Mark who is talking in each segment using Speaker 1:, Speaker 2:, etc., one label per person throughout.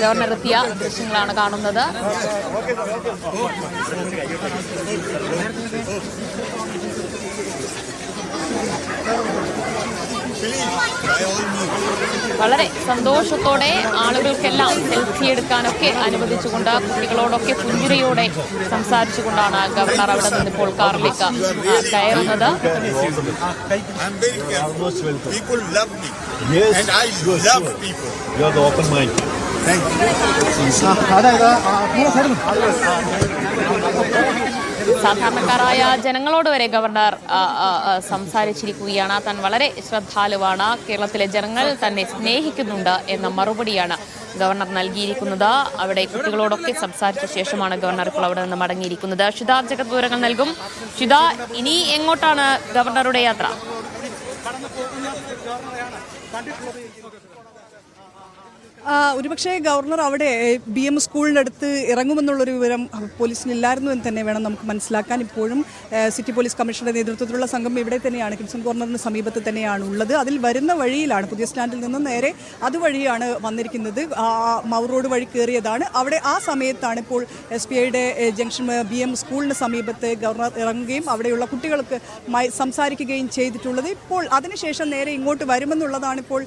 Speaker 1: Governor എത്തിയ ദൃശ്യങ്ങളാണ് കാണുന്നത്. വളരെ സന്തോഷത്തോടെ ആളുകൾക്കെല്ലാം സെൽഫി എടുക്കാനൊക്കെ അനുവദിച്ചുകൊണ്ട് കുട്ടികളോടൊക്കെ പുഞ്ചിരിയോടെ സംസാരിച്ചുകൊണ്ടാണ് ഗവർണർ അവിടെ നിന്ന് ഇപ്പോൾ കാറിലേക്ക് കയറുന്നത്. സാധാരണക്കാരായ ജനങ്ങളോട് വരെ ഗവർണർ സംസാരിച്ചിരിക്കുകയാണ്. താൻ വളരെ ശ്രദ്ധാലുവാണ്, കേരളത്തിലെ ജനങ്ങൾ തന്നെ സ്നേഹിക്കുന്നുണ്ട് എന്ന മറുപടിയാണ് ഗവർണർ നൽകിയിരിക്കുന്നത്. അവിടെ കുട്ടികളോടൊക്കെ സംസാരിച്ച ശേഷമാണ് ഗവർണർ ഇപ്പോൾ അവിടെ നിന്ന് മടങ്ങിയിരിക്കുന്നത്. ഷിത ജഗത് വിവരങ്ങൾ നൽകും. ഷിത, ഇനി എങ്ങോട്ടാണ് ഗവർണറുടെ യാത്ര?
Speaker 2: ഒരുപക്ഷെ ഗവർണർ അവിടെ BM സ്കൂളിനടുത്ത് ഇറങ്ങുമെന്നുള്ളൊരു വിവരം പോലീസിനില്ലായിരുന്നു എന്ന് തന്നെ വേണം നമുക്ക് മനസ്സിലാക്കാൻ. ഇപ്പോഴും സിറ്റി പോലീസ് കമ്മീഷണറുടെ നേതൃത്വത്തിലുള്ള സംഘം ഇവിടെ തന്നെയാണ്, കിംസൺ കോർണറിന് സമീപത്ത് തന്നെയാണ് ഉള്ളത്. അതിൽ വരുന്ന വഴിയിലാണ്, പുതിയ സ്റ്റാൻഡിൽ നിന്നും നേരെ അതുവഴിയാണ് വന്നിരിക്കുന്നത്. മൗർ റോഡ് വഴി കയറിയതാണ്. അവിടെ ആ സമയത്താണ് ഇപ്പോൾ SBIയുടെ ജംഗ്ഷൻ BM സ്കൂളിന് സമീപത്ത് ഗവർണർ ഇറങ്ങുകയും അവിടെയുള്ള കുട്ടികൾക്ക് സംസാരിക്കുകയും ചെയ്തിട്ടുള്ളത്. ഇപ്പോൾ അതിനുശേഷം നേരെ ഇങ്ങോട്ട് വരുമെന്നുള്ളതാണ് ഇപ്പോൾ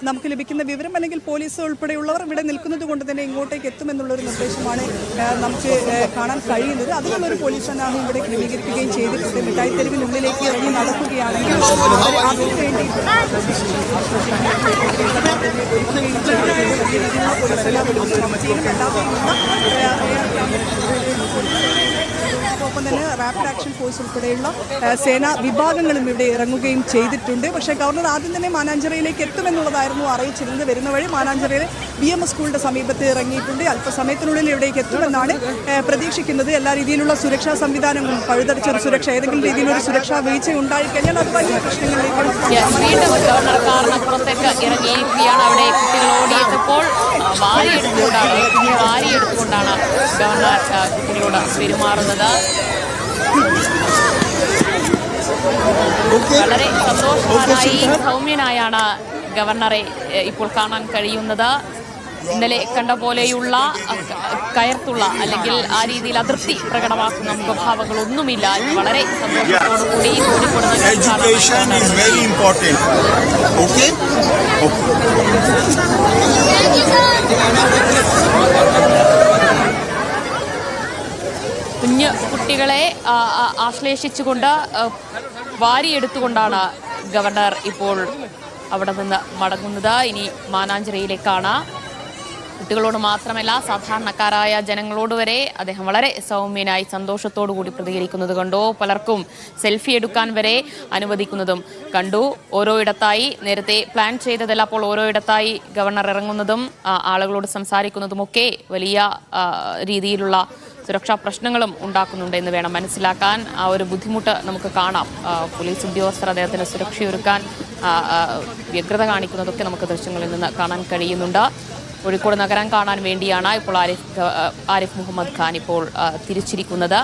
Speaker 2: നമുക്ക് ലഭിക്കുന്ന വിവരം. അല്ലെങ്കിൽ പോലീസ് ഉൾപ്പെടെയുള്ളവർ ഇവിടെ നിൽക്കുന്നത് കൊണ്ട് തന്നെ ഇങ്ങോട്ടേക്ക് എത്തുമെന്നുള്ളൊരു നിർദ്ദേശമാണ് നമുക്ക് കാണാൻ കഴിയുന്നത്. അതിനുള്ളൊരു പോലീസ് സന്നാഹം ഇവിടെ ക്രമീകരിക്കുകയും ചെയ്തിട്ടുണ്ട്. മിഠായി തെരുവിനുള്ളിലേക്ക് ഇറങ്ങി നടക്കുകയാണെങ്കിൽ അതിനുവേണ്ടി ഒപ്പം തന്നെ റാപ്പിഡ് ആക്ഷൻ ഫോഴ്സ് ഉൾപ്പെടെയുള്ള സേനാ വിഭാഗങ്ങളും ഇവിടെ ഇറങ്ങുകയും ചെയ്തിട്ടുണ്ട്. പക്ഷേ ഗവർണർ ആദ്യം തന്നെ മാനാഞ്ചിറയിലേക്ക് എത്തുമെന്നുള്ളതായിരുന്നു അറിയിച്ചിരുന്നത്. വരുന്ന വഴി മാനാഞ്ചിറയിലെ BM സ്കൂളിന്റെ സമീപത്ത് ഇറങ്ങിയിട്ടുണ്ട്. അല്പസമയത്തിനുള്ളിൽ ഇവിടേക്ക് എത്തുമെന്നാണ് പ്രതീക്ഷിക്കുന്നത്. എല്ലാ രീതിയിലുള്ള സുരക്ഷാ സംവിധാനങ്ങളും പഴുതടച്ചൊരു സുരക്ഷ, ഏതെങ്കിലും രീതിയിലൊരു സുരക്ഷാ വീഴ്ച ഉണ്ടായിക്കഴിഞ്ഞാൽ അത് വലിയ പ്രശ്നങ്ങളിലേക്ക്
Speaker 1: ഗവർണർ കാറിനപ്പുറത്തേക്ക് ഇറങ്ങിയിരിക്കുകയാണ്. അവിടെ കുട്ടികൾ ഓടിയെത്തപ്പോൾ വാരിയെടുത്തുകൊണ്ടാണ് ഗവർണർ കുട്ടികളോട് പെരുമാറുന്നത്. വളരെ സന്തോഷവാനായി സൗമ്യനായാണ് ഗവർണറെ ഇപ്പോൾ കാണാൻ കഴിയുന്നത്. ഇന്നലെ കണ്ട പോലെയുള്ള കയർത്തുള്ള അല്ലെങ്കിൽ ആ രീതിയിൽ അതൃപ്തി പ്രകടമാക്കുന്ന മുഖഭാവങ്ങളൊന്നുമില്ല. വളരെ സന്തോഷത്തോടുകൂടി കുഞ്ഞു കുട്ടികളെ ആശ്ലേഷിച്ചുകൊണ്ട് വാരിയെടുത്തുകൊണ്ടാണ് ഗവർണർ ഇപ്പോൾ അവിടെ നിന്ന് മടങ്ങുന്നത്. ഇനി മാനാഞ്ചിറയിലേക്കാണ്. കുട്ടികളോട് മാത്രമല്ല സാധാരണക്കാരായ ജനങ്ങളോട് വരെ അദ്ദേഹം വളരെ സൗമ്യനായി സന്തോഷത്തോടു കൂടി പ്രതികരിക്കുന്നത് കണ്ടു. പലർക്കും സെൽഫി എടുക്കാൻ വരെ അനുവദിക്കുന്നതും കണ്ടു. ഓരോയിടത്തായി, നേരത്തെ പ്ലാൻ ചെയ്തതല്ല, അപ്പോൾ ഓരോയിടത്തായി ഗവർണർ ഇറങ്ങുന്നതും ആളുകളോട് സംസാരിക്കുന്നതുമൊക്കെ വലിയ രീതിയിലുള്ള സുരക്ഷാ പ്രശ്നങ്ങളും ഉണ്ടാക്കുന്നുണ്ട് എന്ന് വേണം മനസ്സിലാക്കാൻ. ആ ഒരു ബുദ്ധിമുട്ട് നമുക്ക് കാണാം. പോലീസ് ഉദ്യോഗസ്ഥർ അദ്ദേഹത്തിന് സുരക്ഷയൊരുക്കാൻ വ്യഗ്രത കാണിക്കുന്നതൊക്കെ നമുക്ക് ദൃശ്യങ്ങളിൽ നിന്ന് കാണാൻ കഴിയുന്നുണ്ട്. കോഴിക്കോട് നഗരം കാണാൻ വേണ്ടിയാണ് ഇപ്പോൾ ആരിഫ് മുഹമ്മദ് ഖാൻ ഇപ്പോൾ തിരിച്ചിരിക്കുന്നത്.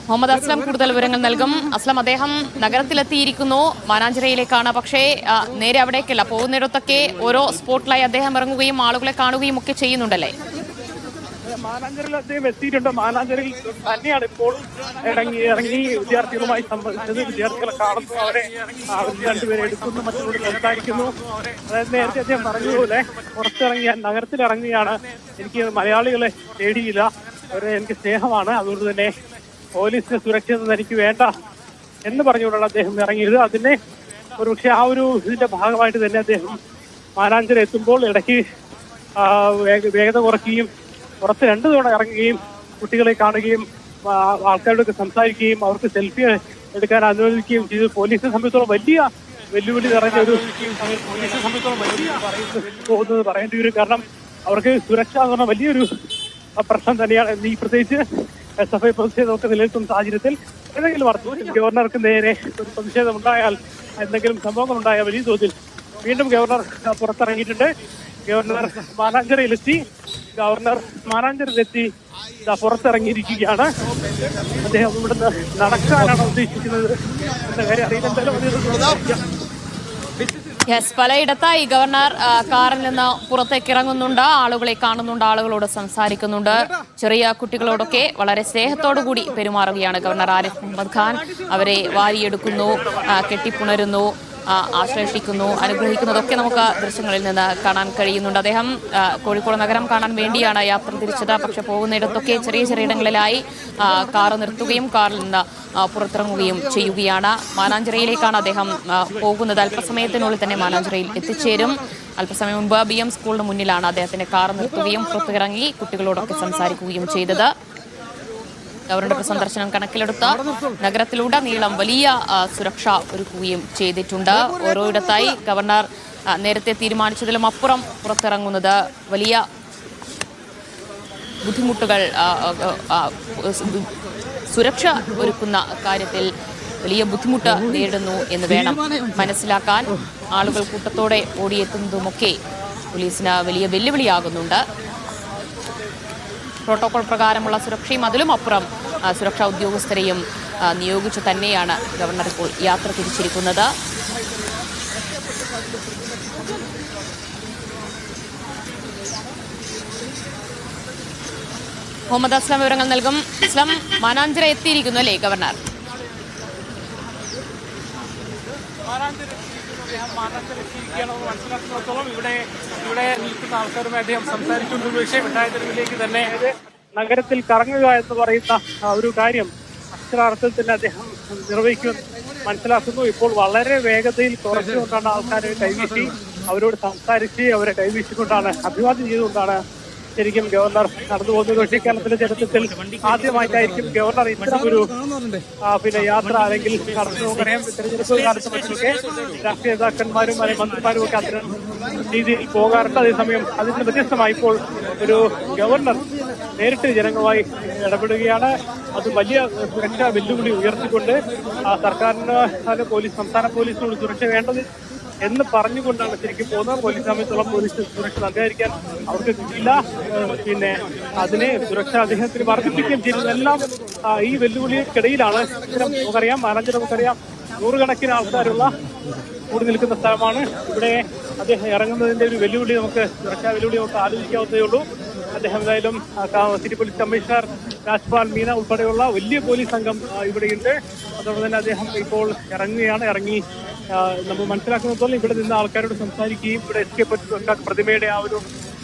Speaker 1: മുഹമ്മദ് അസ്ലം കൂടുതൽ വിവരങ്ങൾ നൽകും. അസ്ലം, അദ്ദേഹം നഗരത്തിലെത്തിയിരിക്കുന്നു, മാനാഞ്ചിറയിലേക്കാണ്. പക്ഷേ നേരെ അവിടേക്കല്ല, പോകുന്നിടത്തൊക്കെ ഓരോ സ്പോട്ടിലായി അദ്ദേഹം ഇറങ്ങുകയും ആളുകളെ കാണുകയും ഒക്കെ ചെയ്യുന്നുണ്ടല്ലേ?
Speaker 3: മാനാഞ്ചിറയിൽ അദ്ദേഹം എത്തിയിട്ടുണ്ട്. മാനാഞ്ചിറയിൽ തന്നെയാണ് ഇപ്പോൾ ഇറങ്ങി വിദ്യാർത്ഥികളുമായി സംബന്ധിച്ചത്. വിദ്യാർത്ഥികളെ കാണുന്നു, അവരെ രണ്ടുപേരെ എടുക്കുന്നു, മറ്റുള്ളവർ സംസാരിക്കുന്നു. അതായത് നേരത്തെ അദ്ദേഹം പറഞ്ഞതുപോലെ നഗരത്തിലിറങ്ങുകയാണ്. എനിക്ക് മലയാളികളെ പേടിയില്ല, അവരെ എനിക്ക് സ്നേഹമാണ്, അതുകൊണ്ട് തന്നെ പോലീസിന് സുരക്ഷിതത്വം എനിക്ക് വേണ്ട എന്ന് പറഞ്ഞുകൊണ്ടാണ് അദ്ദേഹം ഇറങ്ങിയത്. അതിനെ ഒരുപക്ഷെ ആ ഒരു ഇതിന്റെ ഭാഗമായിട്ട് തന്നെ അദ്ദേഹം മാനാഞ്ചിറ എത്തുമ്പോൾ ഇടയ്ക്ക് വേഗത കുറയ്ക്കുകയും പുറത്ത് 2 തവണ ഇറങ്ങുകയും കുട്ടികളെ കാണുകയും ആൾക്കാരോടൊക്കെ സംസാരിക്കുകയും അവർക്ക് സെൽഫി എടുക്കാൻ അനുവദിക്കുകയും ചെയ്തു. പോലീസിനെ സംബന്ധിച്ചോളം വലിയ വെല്ലുവിളി നിറഞ്ഞ ഒരു പോകുന്നത് പറയേണ്ടി വരും. കാരണം അവർക്ക് സുരക്ഷ എന്ന് പറഞ്ഞാൽ വലിയൊരു പ്രശ്നം തന്നെയാണ്. ഈ പ്രത്യേകിച്ച് SFI പ്രതിഷേധമൊക്കെ നിലനിൽക്കുന്ന സാഹചര്യത്തിൽ ഏതെങ്കിലും അർത്ഥം ഗവർണർക്ക് നേരെ ഒരു പ്രതിഷേധം ഉണ്ടായാൽ, എന്തെങ്കിലും സംഭവങ്ങൾ ഉണ്ടായാൽ വലിയ തോതിൽ വീണ്ടും ഗവർണർ പുറത്തിറങ്ങിയിട്ടുണ്ട്. ഗവർണർ മാനാഞ്ചിറയിലെത്തി. ഗവർണർ മാനാഞ്ചിറയിലെത്തി പുറത്തിറങ്ങിയിരിക്കുകയാണ്. അദ്ദേഹം ഇവിടുന്ന് നടക്കാനാണ് ഉദ്ദേശിക്കുന്നത് എന്ന കാര്യം അറിയില്ല.
Speaker 1: യെസ്, പലയിടത്തായി ഗവർണർ കാറിൽ നിന്ന് പുറത്തേക്ക് ഇറങ്ങുന്നുണ്ട്, ആളുകളെ കാണുന്നുണ്ട്, ആളുകളോട് സംസാരിക്കുന്നുണ്ട്. ചെറിയ കുട്ടികളോടൊക്കെ വളരെ സ്നേഹത്തോടു കൂടി പെരുമാറുകയാണ് ഗവർണർ ആരിഫ് മുഹമ്മദ് ഖാൻ. അവരെ വാരിയെടുക്കുന്നു, കെട്ടിപ്പുണരുന്നു, ആശ്ലേഷിക്കുന്നു, അനുഗ്രഹിക്കുന്നതൊക്കെ നമുക്ക് ദൃശ്യങ്ങളിൽ നിന്ന് കാണാൻ കഴിയുന്നുണ്ട്. അദ്ദേഹം കോഴിക്കോട് നഗരം കാണാൻ വേണ്ടിയാണ് യാത്ര തിരിച്ചത്. പക്ഷെ പോകുന്നിടത്തൊക്കെ ചെറിയ ചെറിയ ഇടങ്ങളിലായി കാറ് നിർത്തുകയും കാറിൽ നിന്ന് പുറത്തിറങ്ങുകയും ചെയ്യുകയാണ്. മാനാഞ്ചിറയിലേക്കാണ് അദ്ദേഹം പോകുന്നത്. അല്പസമയത്തിനുള്ളിൽ തന്നെ മാനാഞ്ചിറയിൽ എത്തിച്ചേരും. അല്പസമയം മുൻപ് BM സ്കൂളിന് മുന്നിലാണ് അദ്ദേഹത്തിന്റെ കാർ നിർത്തുകയും പുറത്തിറങ്ങി കുട്ടികളോടൊക്കെ സംസാരിക്കുകയും ചെയ്തത്. ഗവർണറുടെ സന്ദർശനം കണക്കിലെടുത്ത് നഗരത്തിലുടനീളം വലിയ സുരക്ഷ ഒരുക്കുകയും ചെയ്തിട്ടുണ്ട്. ഓരോയിടത്തായി ഗവർണർ നേരത്തെ തീരുമാനിച്ചതിലും അപ്പുറം പുറത്തിറങ്ങുന്നത് വലിയ ബുദ്ധിമുട്ടുകൾ, സുരക്ഷ ഒരുക്കുന്ന കാര്യത്തിൽ വലിയ ബുദ്ധിമുട്ട് നേരിടുന്നു എന്ന് വേണം മനസ്സിലാക്കാൻ. ആളുകൾ കൂട്ടത്തോടെ ഓടിയെത്തുന്നതുമൊക്കെ പോലീസിന് വലിയ വെല്ലുവിളിയാകുന്നുണ്ട്. പ്രോട്ടോകോൾ പ്രകാരമുള്ള സുരക്ഷയും അതിലും അപ്പുറം സുരക്ഷാ ഉദ്യോഗസ്ഥരെയും നിയോഗിച്ചു തന്നെയാണ് ഗവർണർ ഇപ്പോൾ യാത്ര തിരിച്ചിരിക്കുന്നത്. മുഹമ്മദ് അസ്ലം വിവരങ്ങൾ നൽകും. അസ്ലം, മാനാഞ്ചിറ എത്തിയിരിക്കുന്നു അല്ലേ ഗവർണർ?
Speaker 3: മനസ്സിലാക്കുന്നിടത്തോളം ഇവിടെ നിൽക്കുന്ന ആൾക്കാരുമായി അദ്ദേഹം സംസാരിച്ചുകൊണ്ടുള്ള വിഷയം തെരുവിലേക്ക് തന്നെ നഗരത്തിൽ കറങ്ങുക എന്ന് പറയുന്ന ഒരു കാര്യം അക്ഷരാർത്ഥത്തിൽ അദ്ദേഹം നിർവഹിക്കുമെന്ന് മനസ്സിലാക്കുന്നു. ഇപ്പോൾ വളരെ വേഗതയിൽ കുറച്ചുകൊണ്ടാണ് ആൾക്കാരെ കൈവീശി അവരോട് സംസാരിച്ച് അവരെ കൈവീശിക്കൊണ്ടാണ് അഭിവാദ്യം ചെയ്തുകൊണ്ടാണ് ശരിക്കും ഗവർണർ നടന്നു പോകുന്നത്. പക്ഷേ കേരളത്തിലെ ചരിത്രത്തിൽ ആദ്യമായിട്ടായിരിക്കും ഗവർണർ ഇത്തരം ഒരു യാത്ര അല്ലെങ്കിൽ നടന്നു. പറയാം, തെരഞ്ഞെടുപ്പ് കാലത്ത് മറ്റൊക്കെ രാഷ്ട്രീയ നേതാക്കന്മാരും അല്ലെങ്കിൽ മന്ത്രിമാരും ഒക്കെ അത്തരം രീതിയിൽ പോകാറുണ്ട്. അതേസമയം അതിന് വ്യത്യസ്തമായി ഇപ്പോൾ ഒരു ഗവർണർ നേരിട്ട് ജനങ്ങളുമായി ഇടപെടുകയാണ്. അത് വലിയ സുരക്ഷാ വെല്ലുവിളി ഉയർത്തിക്കൊണ്ട് സർക്കാരിന് സംസ്ഥാന പോലീസിനോട് സുരക്ഷ വേണ്ടത് എന്ന് പറഞ്ഞുകൊണ്ടാണ് ശരിക്കും പോകുന്നത്. പോലീസ് സമയത്തോളം പോലീസ് സുരക്ഷ നൽകാതിരിക്കാൻ അവർക്ക് കിട്ടില്ല. പിന്നെ അതിനെ സുരക്ഷ അദ്ദേഹത്തിന് വർദ്ധിപ്പിക്കുകയും ചെയ്യുന്നതെല്ലാം ഈ വെല്ലുവിളിക്കിടയിലാണ്. നമുക്കറിയാം, മാനാഞ്ചിറ നമുക്കറിയാം, നൂറുകണക്കിന് ആൾക്കാരുള്ള കൂടി നിൽക്കുന്ന സ്ഥലമാണ്. ഇവിടെ അദ്ദേഹം ഇറങ്ങുന്നതിന്റെ ഒരു വെല്ലുവിളി സുരക്ഷാ വെല്ലുവിളി നമുക്ക് ആലോചിക്കാവുന്നതേ ഉള്ളൂ. അദ്ദേഹം എന്തായാലും city police commissioner Rajpal Meena ഉൾപ്പെടെയുള്ള വലിയ പോലീസ് സംഘം ഇവിടെയുണ്ട്. അതോടൊപ്പം തന്നെ അദ്ദേഹം ഇപ്പോൾ ഇറങ്ങി നമ്മൾ മനസ്സിലാക്കുന്നിടത്തോളം ഇവിടെ നിന്ന് ആൾക്കാരോട് സംസാരിക്കുകയും ഇവിടെ SK പ്രതിമയുടെ ആ ഒരു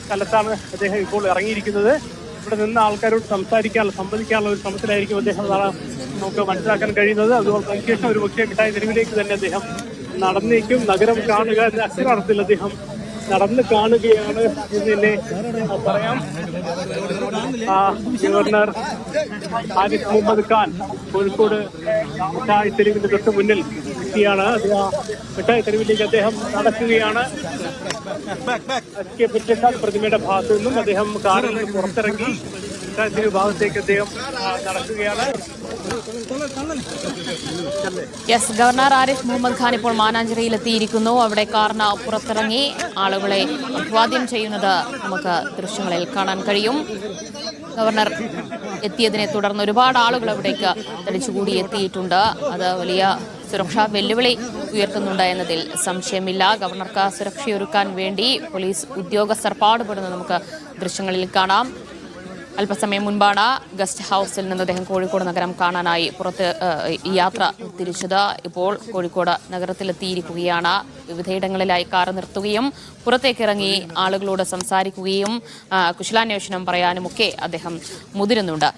Speaker 3: സ്ഥലത്താണ് അദ്ദേഹം ഇപ്പോൾ ഇറങ്ങിയിരിക്കുന്നത്. ഇവിടെ നിന്ന് ആൾക്കാരോട് സംവദിക്കാനുള്ള ഒരു ശ്രമത്തിലായിരിക്കും അദ്ദേഹം നമുക്ക് മനസ്സിലാക്കാൻ കഴിയുന്നത്. അതുപോലെ അതിനുശേഷം ഒരു പക്ഷേ മിഠായി തെരുവിലേക്ക് തന്നെ അദ്ദേഹം നടന്നേക്കും. നഗരം കാണുക എന്ന അക്ഷരാർത്ഥത്തിൽ അദ്ദേഹം നടന്ന് കാണുകയാണ് എന്ന് തന്നെ പറയാം. ഗവർണർ ആരിഫ് മുഹമ്മദ് ഖാൻ കോഴിക്കോട് മിഠായി തെരുവിന്റെ തൊട്ട് മുന്നിൽ എത്തിയാണ്. മിഠായി തെരുവിലേക്ക് അദ്ദേഹം നടക്കുകയാണ്. SK പ്രതിമയുടെ ഭാഗത്തു നിന്നും അദ്ദേഹം കാറിൽ നിന്ന് പുറത്തിറങ്ങി മിഠായി തെരുവ് ഭാഗത്തേക്ക് അദ്ദേഹം നടക്കുകയാണ്.
Speaker 1: യെസ്, ഗവർണർ ആരിഫ് മുഹമ്മദ് ഖാൻ ഇപ്പോൾ മാനാഞ്ചിറയിൽ എത്തിയിരിക്കുന്നു. അവിടെ കാറിന് പുറത്തിറങ്ങി ആളുകളെ അഭിവാദ്യം ചെയ്യുന്നത് നമുക്ക് ദൃശ്യങ്ങളിൽ കാണാൻ കഴിയും. ഗവർണർ എത്തിയതിനെ തുടർന്ന് ഒരുപാട് ആളുകൾ അവിടേക്ക് തടിച്ചുകൂടി എത്തിയിട്ടുണ്ട്. അത് വലിയ സുരക്ഷാ വെല്ലുവിളി ഉയർത്തുന്നുണ്ട് എന്നതിൽ സംശയമില്ല. ഗവർണർക്ക് സുരക്ഷയൊരുക്കാൻ വേണ്ടി പോലീസ് ഉദ്യോഗസ്ഥർ പാടുപെടുന്നത് നമുക്ക് ദൃശ്യങ്ങളിൽ കാണാം. അല്പസമയം മുൻപാണ് ഗസ്റ്റ് ഹൗസിൽ നിന്ന് അദ്ദേഹം കോഴിക്കോട് നഗരം കാണാനായി യാത്ര തിരിച്ചത്. ഇപ്പോൾ കോഴിക്കോട് നഗരത്തിലെത്തിയിരിക്കുകയാണ്. വിവിധയിടങ്ങളിലായി കാറ് നിർത്തുകയും പുറത്തേക്കിറങ്ങി ആളുകളോട് സംസാരിക്കുകയും കുശലാന്വേഷണം പറയാനുമൊക്കെ അദ്ദേഹം മുതിരുന്നുണ്ട്.